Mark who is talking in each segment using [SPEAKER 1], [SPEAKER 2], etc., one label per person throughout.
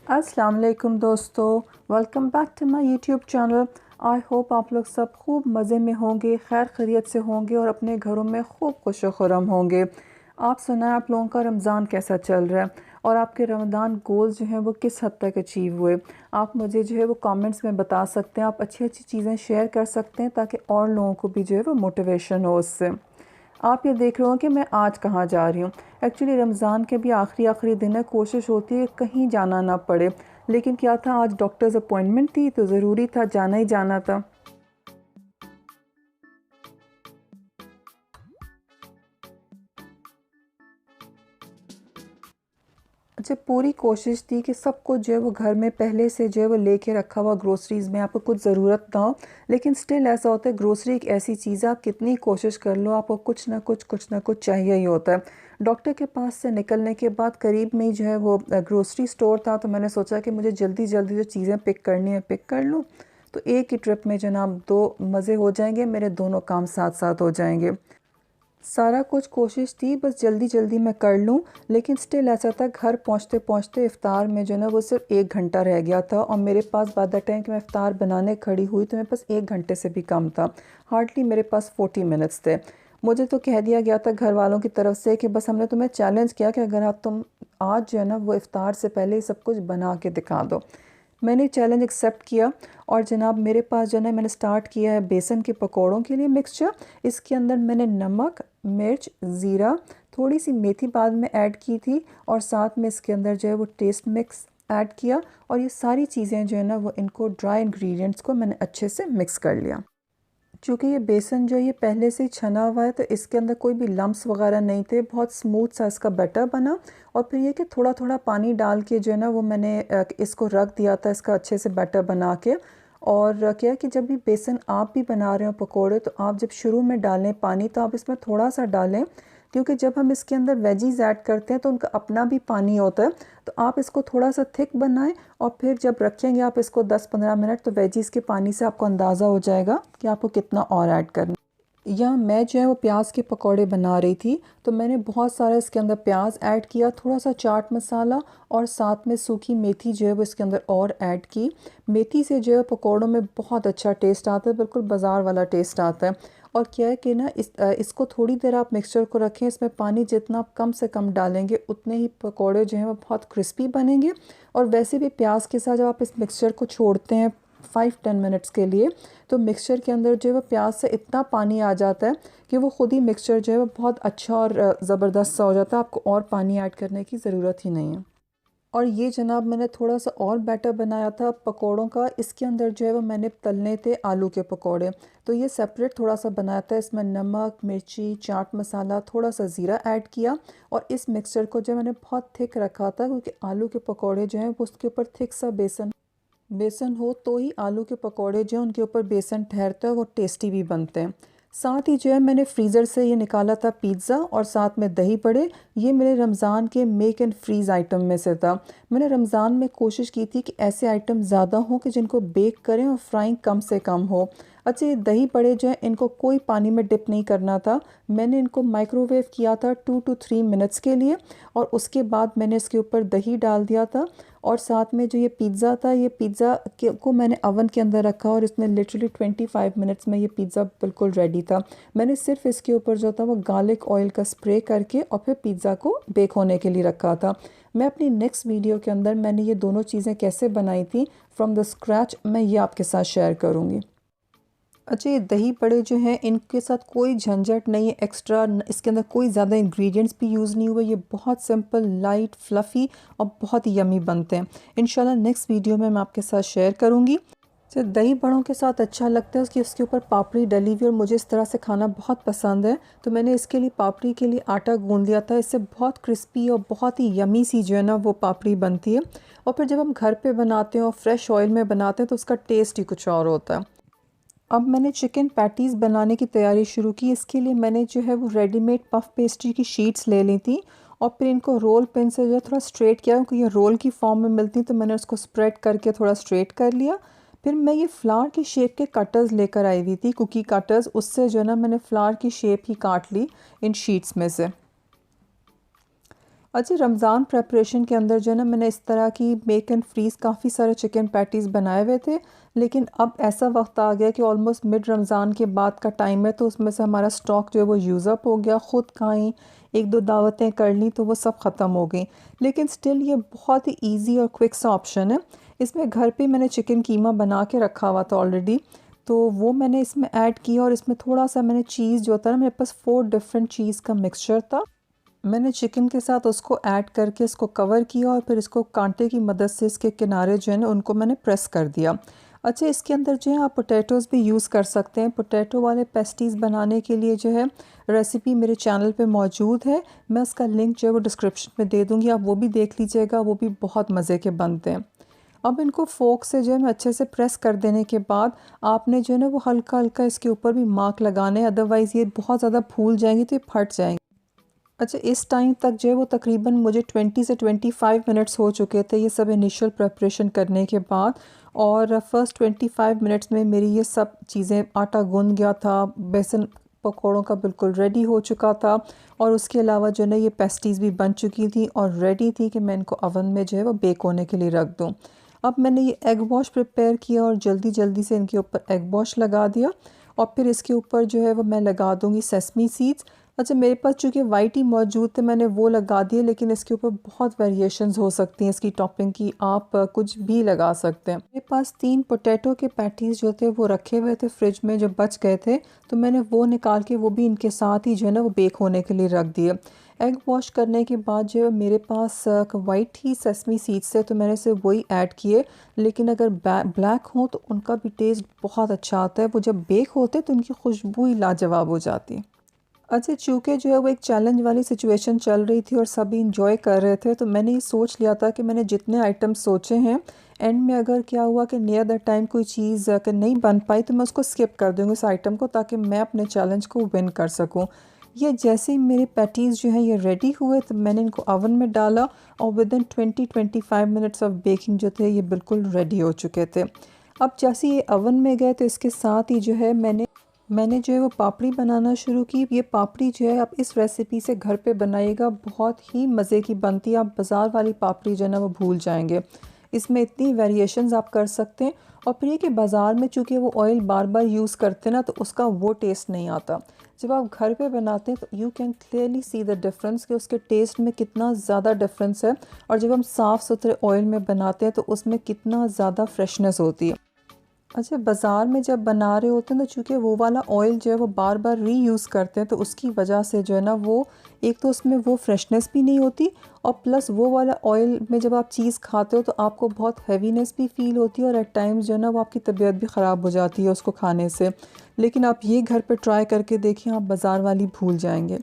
[SPEAKER 1] अस्सलाम वालेकुम दोस्तों, welcome back to my YouTube channel. I hope आप लोग सब खूब मज़े में होंगे, खैर खैरियत से होंगे और अपने घरों में खूब खुश खुरम होंगे। आप सुनाएं, आप लोगों का रमज़ान कैसा चल रहा है और आपके रमज़ान गोल्स जो हैं वो किस हद तक अचीव हुए। आप मुझे जो है वो कमेंट्स में बता सकते हैं, आप अच्छी अच्छी चीज़ें शेयर कर सकते हैं ताकि और लोगों को भी जो है वो मोटिवेशन हो उससे। आप ये देख रहे हो कि मैं आज कहाँ जा रही हूँ। एक्चुअली रमज़ान के भी आखिरी आखिरी दिन है, कोशिश होती है कहीं जाना ना पड़े, लेकिन क्या था आज डॉक्टर्स अपॉइंटमेंट थी तो ज़रूरी था, जाना ही जाना था। अच्छा, पूरी कोशिश थी कि सब कुछ जो है वो घर में पहले से जो है वो लेके रखा हुआ, ग्रोसरीज़ में आपको कुछ ज़रूरत ना हो, लेकिन स्टिल ऐसा होता है ग्रोसरी एक ऐसी चीज़ है, आप कितनी कोशिश कर लो आपको कुछ ना कुछ चाहिए ही होता है। डॉक्टर के पास से निकलने के बाद करीब में ही जो है वो ग्रोसरी स्टोर था, तो मैंने सोचा कि मुझे जल्दी जल्दी जो चीज़ें पिक करनी है पिक कर लूँ, तो एक ही ट्रिप में जनाब दो मज़े हो जाएंगे, मेरे दोनों काम साथ साथ हो जाएंगे। सारा कुछ कोशिश थी बस जल्दी जल्दी मैं कर लूँ, लेकिन स्टिल ऐसा था घर पहुँचते पहुँचते इफ़्तार में जो है ना वो सिर्फ 1 घंटा रह गया था और मेरे पास बाय द टाइम कि मैं इफ़्तार बनाने खड़ी हुई तो मेरे पास 1 घंटे से भी कम था। हार्डली मेरे पास 40 मिनट्स थे। मुझे तो कह दिया गया था घर वालों की तरफ से कि बस हमने तुम्हें चैलेंज किया कि अगर आप तुम आज जो है ना वो इफ़्तार से पहले ही सब कुछ बना के दिखा दो। मैंने चैलेंज एक्सेप्ट किया और जनाब मेरे पास जो है मैंने स्टार्ट किया है बेसन के पकौड़ों के लिए मिक्सचर। इसके अंदर मैंने नमक, मिर्च, ज़ीरा, थोड़ी सी मेथी बाद में ऐड की थी और साथ में इसके अंदर जो है वो टेस्ट मिक्स ऐड किया और ये सारी चीज़ें जो है ना वो इनको ड्राई इंग्रेडिएंट्स को मैंने अच्छे से मिक्स कर लिया। चूँकि ये बेसन जो है ये पहले से ही छना हुआ है तो इसके अंदर कोई भी लम्प्स वगैरह नहीं थे, बहुत स्मूथ सा इसका बैटर बना। और फिर ये कि थोड़ा थोड़ा पानी डाल के जो है ना वो मैंने इसको रख दिया था इसका अच्छे से बैटर बना के। और क्या है कि जब भी बेसन आप भी बना रहे हो पकोड़े तो आप जब शुरू में डालें पानी तो आप इसमें थोड़ा सा डालें, क्योंकि जब हम इसके अंदर वेजीज़ ऐड करते हैं तो उनका अपना भी पानी होता है। तो आप इसको थोड़ा सा थिक बनाएं और फिर जब रखेंगे आप इसको 10-15 मिनट तो वेजीज़ के पानी से आपको अंदाज़ा हो जाएगा कि आपको कितना और ऐड करना। या मैं जो है वो प्याज के पकौड़े बना रही थी तो मैंने बहुत सारा इसके अंदर प्याज ऐड किया, थोड़ा सा चाट मसाला और साथ में सूखी मेथी जो है वो इसके अंदर और ऐड की। मेथी से जो है पकौड़ों में बहुत अच्छा टेस्ट आता है, बिल्कुल बाज़ार वाला टेस्ट आता है। और क्या है कि ना इसको थोड़ी देर आप मिक्सचर को रखें, इसमें पानी जितना आप कम से कम डालेंगे उतने ही पकौड़े जो हैं वो बहुत क्रिस्पी बनेंगे। और वैसे भी प्याज के साथ जब आप इस मिक्सचर को छोड़ते हैं 5-10 मिनट्स के लिए तो मिक्सचर के अंदर जो है वो प्याज से इतना पानी आ जाता है कि वो ख़ुद ही मिक्सचर जो है वो बहुत अच्छा और ज़बरदस्त सा हो जाता है, आपको और पानी ऐड करने की ज़रूरत ही नहीं है। और ये जनाब मैंने थोड़ा सा और बैटर बनाया था पकोड़ों का, इसके अंदर जो है वो मैंने तलने थे आलू के पकोड़े। तो ये सेपरेट थोड़ा सा बनाया था, इसमें नमक, मिर्ची, चाट मसाला, थोड़ा सा ज़ीरा ऐड किया। और इस मिक्सचर को जो मैंने बहुत थिक रखा था क्योंकि आलू के पकोड़े जो हैं वो उसके ऊपर थिक सा बेसन बेसन हो तो ही आलू के पकोड़े जो हैं उनके ऊपर बेसन ठहरता है, वो टेस्टी भी बनते हैं। साथ ही जो है मैंने फ्रीज़र से ये निकाला था पिज़्ज़ा और साथ में दही बड़े। ये मेरे रमज़ान के मेक एंड फ्रीज़ आइटम में से था। मैंने रमज़ान में कोशिश की थी कि ऐसे आइटम ज़्यादा हों कि जिनको बेक करें और फ्राइंग कम से कम हो। अच्छा, ये दही बड़े जो हैं इनको कोई पानी में डिप नहीं करना था, मैंने इनको माइक्रोवेव किया था 2 to 3 मिनट्स के लिए और उसके बाद मैंने इसके ऊपर दही डाल दिया था। और साथ में जो ये पिज़्ज़ा था, ये पिज़्ज़ा को मैंने अवन के अंदर रखा और इसमें लिटरली 25 मिनट्स में ये पिज़्ज़ा बिल्कुल रेडी था। मैंने सिर्फ इसके ऊपर जो था वो गार्लिक ऑयल का स्प्रे करके और फिर पिज़्ज़ा को बेक होने के लिए रखा था। मैं अपनी नेक्स्ट वीडियो के अंदर मैंने ये दोनों चीज़ें कैसे बनाई थी फ्रॉम द स्क्रैच मैं ये आपके साथ शेयर करूँगी। अच्छा, ये दही बड़े जो हैं इनके साथ कोई झंझट नहीं है एक्स्ट्रा, इसके अंदर कोई ज़्यादा इंग्रेडिएंट्स भी यूज़ नहीं हुए, ये बहुत सिंपल, लाइट, फ्लफ़ी और बहुत ही यमी बनते हैं। इंशाल्लाह नेक्स्ट वीडियो में मैं आपके साथ शेयर करूँगी। तो दही बड़ों के साथ अच्छा लगता है कि इसके ऊपर पापड़ी डली हुई और मुझे इस तरह से खाना बहुत पसंद है, तो मैंने इसके लिए पापड़ी के लिए आटा गूँध लिया था। इससे बहुत क्रिस्पी और बहुत ही यमी सी जो है ना वो पापड़ी बनती है। और फिर जब हम घर पे बनाते हैं और फ्रेश ऑयल में बनाते हैं तो उसका टेस्ट ही कुछ और होता है। अब मैंने चिकन पैटीज़ बनाने की तैयारी शुरू की। इसके लिए मैंने जो है वो रेडीमेड पफ पेस्ट्री की शीट्स ले ली थी और फिर इनको रोल पिन से जो है थोड़ा स्ट्रेट किया, क्योंकि ये रोल की फॉर्म में मिलती तो मैंने उसको स्प्रेड करके थोड़ा स्ट्रेट कर लिया। फिर मैं ये फ्लावर की शेप के कटर्स लेकर आई हुई थी, कुकी कटर्स, उससे जो है ना मैंने फ्लावर की शेप ही काट ली इन शीट्स में से। अच्छा, रमज़ान प्रेपरेशन के अंदर जो है ना, मैंने इस तरह की मेक एंड फ्रीज़ काफ़ी सारे चिकन पैटीज़ बनाए हुए थे। लेकिन अब ऐसा वक्त आ गया कि ऑलमोस्ट मिड रमज़ान के बाद का टाइम है, तो उसमें से हमारा स्टॉक जो है वो यूज़ अप हो गया। ख़ुद खाएं, एक दो दावतें कर ली तो वो सब ख़त्म हो गई। लेकिन स्टिल ये बहुत ही ईजी और क्विक सा ऑप्शन है। इसमें घर पे मैंने चिकन कीमा बना के रखा हुआ था ऑलरेडी, तो वो मैंने इसमें ऐड किया। और इसमें थोड़ा सा मैंने चीज़ जो था ना, मेरे पास 4 डिफरेंट चीज़ का मिक्सचर था, मैंने चिकन के साथ उसको ऐड करके इसको कवर किया और फिर इसको कांटे की मदद से इसके किनारे जो है ना उनको मैंने प्रेस कर दिया। अच्छा, इसके अंदर जो है आप पोटैटोज़ भी यूज़ कर सकते हैं। पोटैटो वाले पेस्टीज़ बनाने के लिए जो है रेसिपी मेरे चैनल पे मौजूद है, मैं उसका लिंक जो है वो डिस्क्रिप्शन में दे दूँगी, आप वो भी देख लीजिएगा, वो भी बहुत मज़े के बनते हैं। अब इनको फोक से जो है मैं अच्छे से प्रेस कर देने के बाद आपने जो है ना वो हल्का हल्का इसके ऊपर भी मार्क लगाने हैं, अदरवाइज़ ये बहुत ज़्यादा फूल जाएंगी तो ये फट जाएंगे। अच्छा, इस टाइम तक जो है वो तकरीबन मुझे 20 से 25 मिनट्स हो चुके थे ये सब इनिशियल प्रेपरेशन करने के बाद। और फर्स्ट 25 मिनट्स में मेरी ये सब चीज़ें, आटा गूंद गया था, बेसन पकौड़ों का बिल्कुल रेडी हो चुका था, और उसके अलावा जो है ना ये पेस्टीज़ भी बन चुकी थी और रेडी थी कि मैं इनको ओवन में जो है वो बेक होने के लिए रख दूँ। अब मैंने ये एग वॉश प्रिपेयर किया और जल्दी जल्दी से इनके ऊपर एग वॉश लगा दिया, और फिर इसके ऊपर जो है वो मैं लगा दूँगी सेसमी सीड्स। अच्छा, मेरे पास चूँकि वाइट ही मौजूद थे, मैंने वो लगा दिए, लेकिन इसके ऊपर बहुत वेरिएशंस हो सकती हैं इसकी टॉपिंग की, आप कुछ भी लगा सकते हैं। मेरे पास 3 पोटैटो के पैटीज़ जो थे वो रखे हुए थे फ्रिज में, जो बच गए थे, तो मैंने वो निकाल के वो भी इनके साथ ही जो है ना वो बेक होने के लिए रख दिए। एग वॉश करने के बाद जो है मेरे पास वाइट ही सेसमी सीड्स थे, तो मैंने सिर्फ वही ऐड किए। लेकिन अगर ब्लैक हों तो उनका भी टेस्ट बहुत अच्छा आता है, वो जब बेक होते तो उनकी खुशबू ही लाजवाब हो जाती है। अच्छा, चूँकि जो है वो एक चैलेंज वाली सिचुएशन चल रही थी और सभी इंजॉय कर रहे थे, तो मैंने ये सोच लिया था कि मैंने जितने आइटम्स सोचे हैं, एंड में अगर क्या हुआ कि नियर द टाइम कोई चीज़ अगर नहीं बन पाई तो मैं उसको स्किप कर दूँगी उस आइटम को, ताकि मैं अपने चैलेंज को विन कर सकूँ। ये जैसे ही मेरे पैटीज़ जो हैं ये रेडी हुए तो मैंने इनको ओवन में डाला, और विदिन 20-25 मिनट्स ऑफ बेकिंग जो थे ये बिल्कुल रेडी हो चुके थे। अब जैसे ये ओवन में गए तो इसके साथ ही जो है मैंने जो है वो पापड़ी बनाना शुरू की। ये पापड़ी जो है आप इस रेसिपी से घर पे बनाइएगा, बहुत ही मज़े की बनती है। आप बाज़ार वाली पापड़ी जो है ना वो भूल जाएंगे, इसमें इतनी वेरिएशंस आप कर सकते हैं। और फिर ये कि बाज़ार में चूँकि वो ऑयल बार बार यूज़ करते हैं ना, तो उसका वो टेस्ट नहीं आता। जब आप घर पे बनाते हैं तो you can clearly see the difference कि उसके टेस्ट में कितना ज़्यादा डिफरेंस है, और जब हम साफ़ सुथरे ऑयल में बनाते हैं तो उसमें कितना ज़्यादा फ्रेशनेस होती है। अच्छा, बाज़ार में जब बना रहे होते हैं तो चूँकि वो वाला ऑयल जो है वो बार बार रीयूज़ करते हैं, तो उसकी वजह से जो है ना वो एक तो उसमें वो फ्रेशनेस भी नहीं होती, और प्लस वो वाला ऑयल में जब आप चीज़ खाते हो तो आपको बहुत हैवीनेस भी फ़ील होती है, और एट टाइम्स जो है ना वो आपकी तबीयत भी ख़राब हो जाती है उसको खाने से। लेकिन आप ये घर पे ट्राई करके देखिए, आप बाज़ार वाली भूल जाएंगे।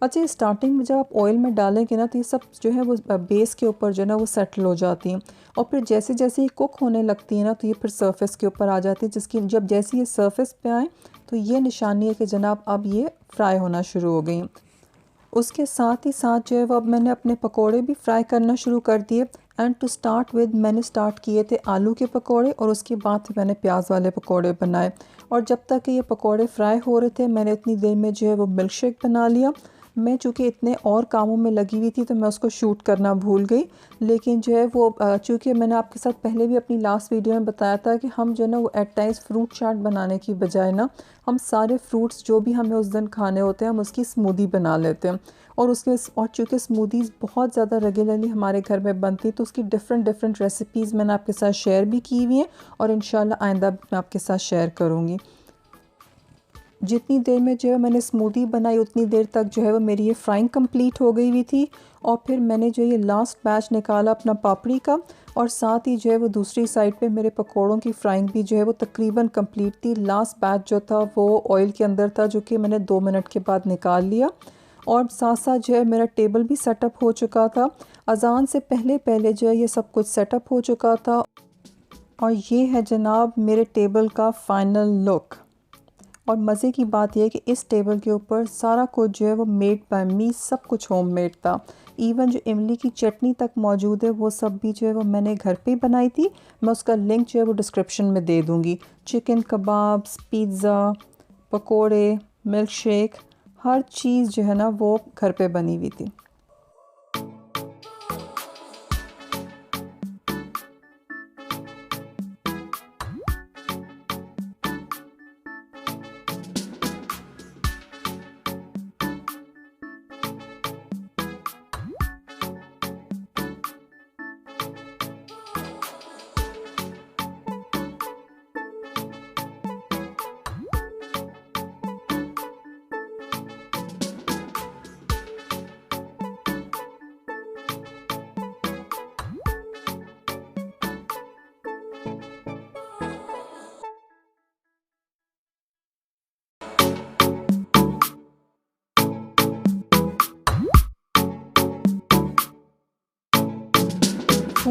[SPEAKER 1] अच्छा, स्टार्टिंग में जब आप ऑयल में डालेंगे ना तो ये सब जो है वो बेस के ऊपर जो है ना वो सेटल हो जाती हैं, और फिर जैसे जैसे ये कुक होने लगती है ना तो ये फिर सरफेस के ऊपर आ जाती है, जिसकी जब जैसे ये सरफेस पे आए तो ये निशानी है कि जनाब अब ये फ्राई होना शुरू हो गई। उसके साथ ही साथ जो है वो अब मैंने अपने पकोड़े भी फ्राई करना शुरू कर दिए। एंड टू स्टार्ट विद मैंने स्टार्ट किए थे आलू के पकोड़े, और उसके बाद फिर मैंने प्याज वाले पकोड़े बनाए। और जब तक ये पकोड़े फ्राई हो रहे थे मैंने उतनी देर में जो है वो मिल्क शेक बना लिया। मैं चूँकि इतने और कामों में लगी हुई थी तो मैं उसको शूट करना भूल गई। लेकिन जो है वो चूँकि मैंने आपके साथ पहले भी अपनी लास्ट वीडियो में बताया था कि हम जो है ना वो एट टाइम्स फ्रूट चाट बनाने की बजाय ना हम सारे फ्रूट्स जो भी हमें उस दिन खाने होते हैं हम उसकी स्मूदी बना लेते हैं। और चूँकि स्मूदीज़ बहुत ज़्यादा रेगुलरली हमारे घर में बनती है तो उसकी डिफरेंट डिफरेंट रेसिपीज़ मैंने आपके साथ शेयर भी की हुई हैं, और इंशाल्लाह आइंदा भी मैं आपके साथ शेयर करूँगी। जितनी देर में जो है मैंने स्मूदी बनाई उतनी देर तक जो है वो मेरी ये फ्राइंग कंप्लीट हो गई हुई थी। और फिर मैंने जो ये लास्ट बैच निकाला अपना पापड़ी का, और साथ ही जो है वो दूसरी साइड पे मेरे पकोड़ों की फ्राइंग भी जो है वो तकरीबन कंप्लीट थी। लास्ट बैच जो था वो ऑयल के अंदर था, जो कि मैंने 2 मिनट के बाद निकाल लिया। और साथ साथ जो है मेरा टेबल भी सेटअप हो चुका था, अज़ान से पहले पहले जो है ये सब कुछ सेटअप हो चुका था। और ये है जनाब मेरे टेबल का फ़ाइनल लुक। और मज़े की बात यह है कि इस टेबल के ऊपर सारा कुछ जो है वो मेड बाय मी, सब कुछ होममेड था। इवन जो इमली की चटनी तक मौजूद है वो सब भी जो है वो मैंने घर पे ही बनाई थी। मैं उसका लिंक जो है वो डिस्क्रिप्शन में दे दूँगी। चिकन कबाब्स, पिज़्ज़ा, पकोड़े, मिल्क शेक, हर चीज़ जो है ना वो घर पे बनी हुई थी।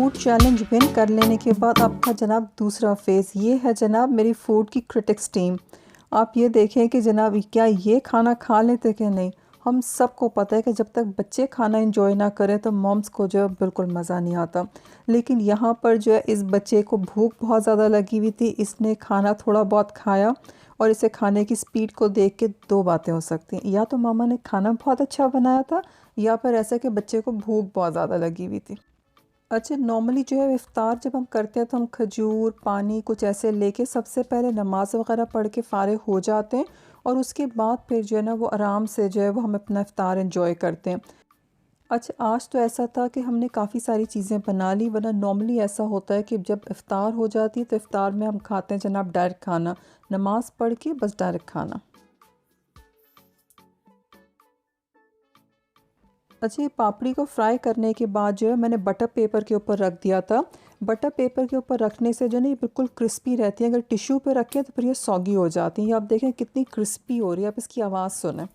[SPEAKER 1] फूड चैलेंज विन कर लेने के बाद आपका जनाब दूसरा फेज़ ये है जनाब मेरी फ़ूड की क्रिटिक्स टीम। आप ये देखें कि जनाब क्या ये खाना खा लेते कि नहीं। हम सबको पता है कि जब तक बच्चे खाना एंजॉय ना करें तो मॉम्स को जो है बिल्कुल मज़ा नहीं आता। लेकिन यहाँ पर जो है इस बच्चे को भूख बहुत ज़्यादा लगी हुई थी, इसने खाना थोड़ा बहुत खाया और इसे खाने की स्पीड को देख के दो बातें हो सकती हैं, या तो मामा ने खाना बहुत अच्छा बनाया था या फिर ऐसा कि बच्चे को भूख बहुत ज़्यादा लगी हुई थी। अच्छा, नॉर्मली जो है इफ़्तार जब हम करते हैं तो हम खजूर, पानी कुछ ऐसे लेके सबसे पहले नमाज़ वग़ैरह पढ़ के फ़ारिग हो जाते हैं और उसके बाद फिर जो है ना वो आराम से जो है वो हम अपना इफ़्तार एंजॉय करते हैं। अच्छा, आज तो ऐसा था कि हमने काफ़ी सारी चीज़ें बना ली, वरना नॉर्मली ऐसा होता है कि जब इफ़्तार हो जाती है तो इफ़्तार में हम खाते हैं जनाब डायरेक्ट खाना, नमाज़ पढ़ के बस डायरेक्ट खाना। अच्छा, ये पापड़ी को फ्राई करने के बाद जो है मैंने बटर पेपर के ऊपर रख दिया था। बटर पेपर के ऊपर रखने से जो है ना ये बिल्कुल क्रिस्पी रहती है। अगर टिश्यू पे रखें तो फिर ये सॉगी हो जाती हैं। ये आप देखें कितनी क्रिस्पी हो रही है, आप इसकी आवाज़ सुनें।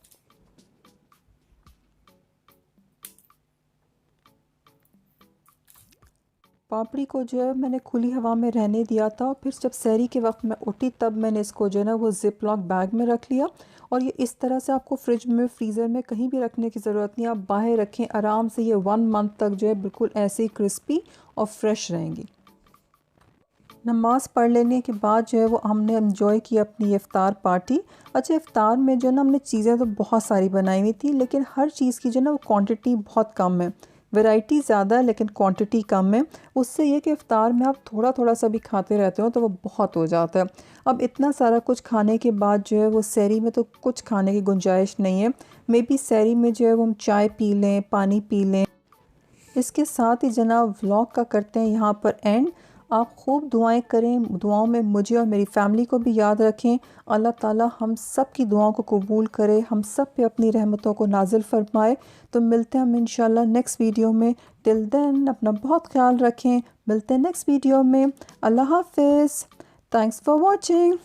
[SPEAKER 1] पापड़ी को जो है मैंने खुली हवा में रहने दिया था और फिर जब सहरी के वक्त मैं उठी तब मैंने इसको जो है ना वो ज़िप लॉक बैग में रख लिया। और ये इस तरह से आपको फ्रिज में, फ्रीज़र में कहीं भी रखने की ज़रूरत नहीं, आप बाहर रखें आराम से, ये 1 मंथ तक जो है बिल्कुल ऐसे ही क्रिस्पी और फ्रेश रहेंगी। नमाज़ पढ़ लेने के बाद जो है वो हमने एंजॉय की अपनी इफ़्तार पार्टी। अच्छा, इफ़्तार में जो है ना हमने चीज़ें तो बहुत सारी बनाई हुई थी, लेकिन हर चीज़ की जो है ना वो क्वांटिटी बहुत कम है। वैरायटी ज़्यादा है लेकिन क्वांटिटी कम है। उससे ये कि इफ़्तार में आप थोड़ा थोड़ा सा भी खाते रहते हो तो वो बहुत हो जाता है। अब इतना सारा कुछ खाने के बाद जो है वो सहरी में तो कुछ खाने की गुंजाइश नहीं है। मे बी सहरी में जो है वो हम चाय पी लें, पानी पी लें। इसके साथ ही जनाब व्लॉग का करते हैं यहाँ पर एंड। आप खूब दुआएं करें, दुआओं में मुझे और मेरी फैमिली को भी याद रखें। अल्लाह ताला हम सब की दुआओं को कबूल करे, हम सब पे अपनी रहमतों को नाजिल फरमाए। तो मिलते हैं हम इंशाल्लाह नेक्स्ट वीडियो में। टिल देन अपना बहुत ख्याल रखें। मिलते हैं नेक्स्ट वीडियो में। अल्लाह हाफिज़। Thanks for watching.